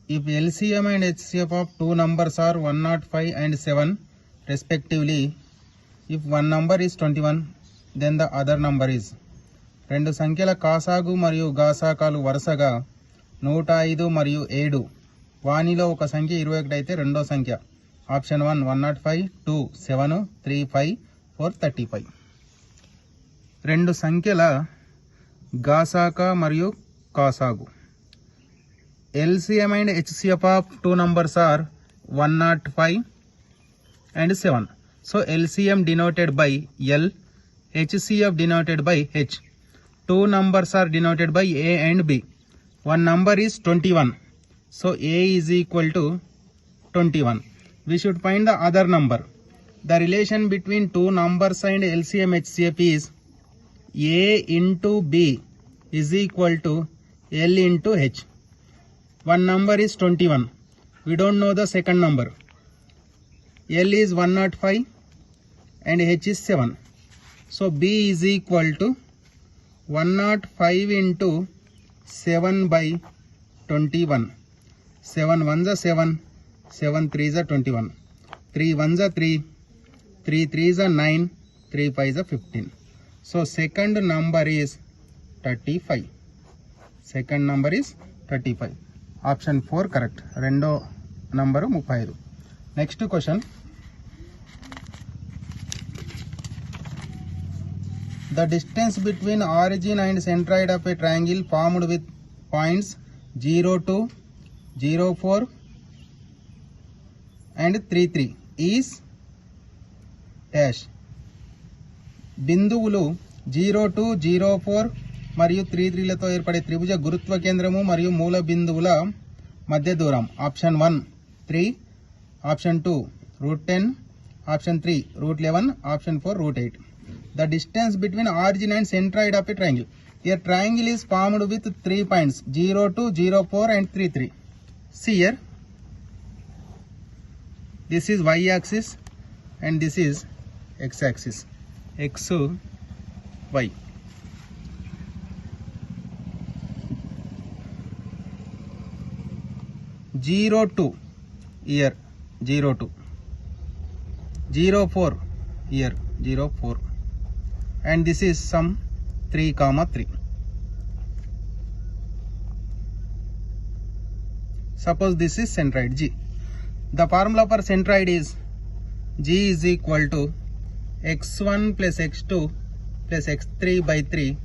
if LCM and HCF of two numbers are 105 and 7 respectively, if one number is 21, then the other number is. రెండు సంఖ్యల కాసాగు మరియు గాసాకాలు వరుసగా 105 మరియు 7, వానిలో ఒక సంఖ్య 21 అయితే రెండో సంఖ్య. ఆప్షన్ 1 105, 2 7, 3 5, 4 35. రెండు సంఖ్యల గాసాక మరియు కాసాగు. LCM and HCF of two numbers are 105 and 7. So LCM denoted by L, HCF denoted by H. Two numbers are denoted by A and B. One number is 21. So A is equal to 21. We should find the other number. The relation between two numbers and LCM HCF is A into B is equal to L into H. One number is 21. We don't know the second number. L is 105 and H is 7. So B is equal to 105 into 7 by 21. 7 1s are 7, 7 3s are 21, 3 1s are 3, 3 3s are 9, 3 5s are 15. So second number is 35. Second number is 35. Option 4 correct. రెండో number 35. Next question. The distance between origin and centroid of a triangle formed with points 02, 04 and 33 is dash. బిందువులు 02, 04 మరియు 33లతో ఏర్పడే త్రిభుజ గురుత్వ కేంద్రము మరియు మూల బిందువుల మధ్య దూరం. Option 1 3, option 2 √10, option 3 √11, option 4 √8. The distance between origin and centroid of a triangle. A triangle is formed with 3 points 02, 04 and 33. See here. This is y axis and this is x axis. X, y. 02 here, 02, 04 here, 04, and this is some 3, 3. Suppose this is centroid G. The formula for centroid is G is equal to x1 plus x2 plus x3 by 3,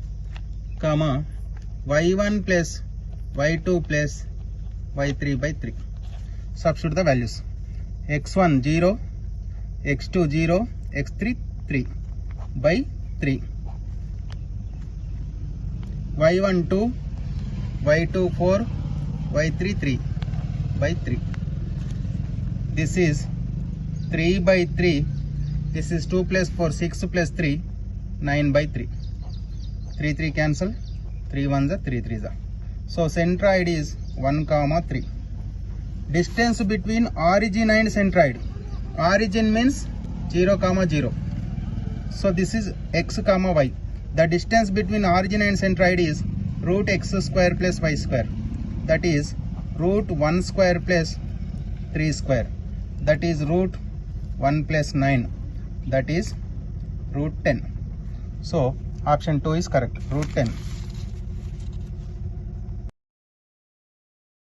comma y1 plus y2 plus y3 by 3. Substitute the values. x1 0, x2 0, x3 3 by 3, y1 2, y2 4, y3 3 by 3. This is 3 by 3. This is 2 plus 4, 6 plus 3, 9 by 3. 3 3 cancel, 3 1s are 3 3s are. So centroid is 1, 3. Distance between origin and centroid. Origin means 0, 0. So this is x, y. The distance between origin and centroid is √x square plus y square. That is √1 square plus 3 square. That is √1 plus 9. That is √10. So option 2 is correct, √10.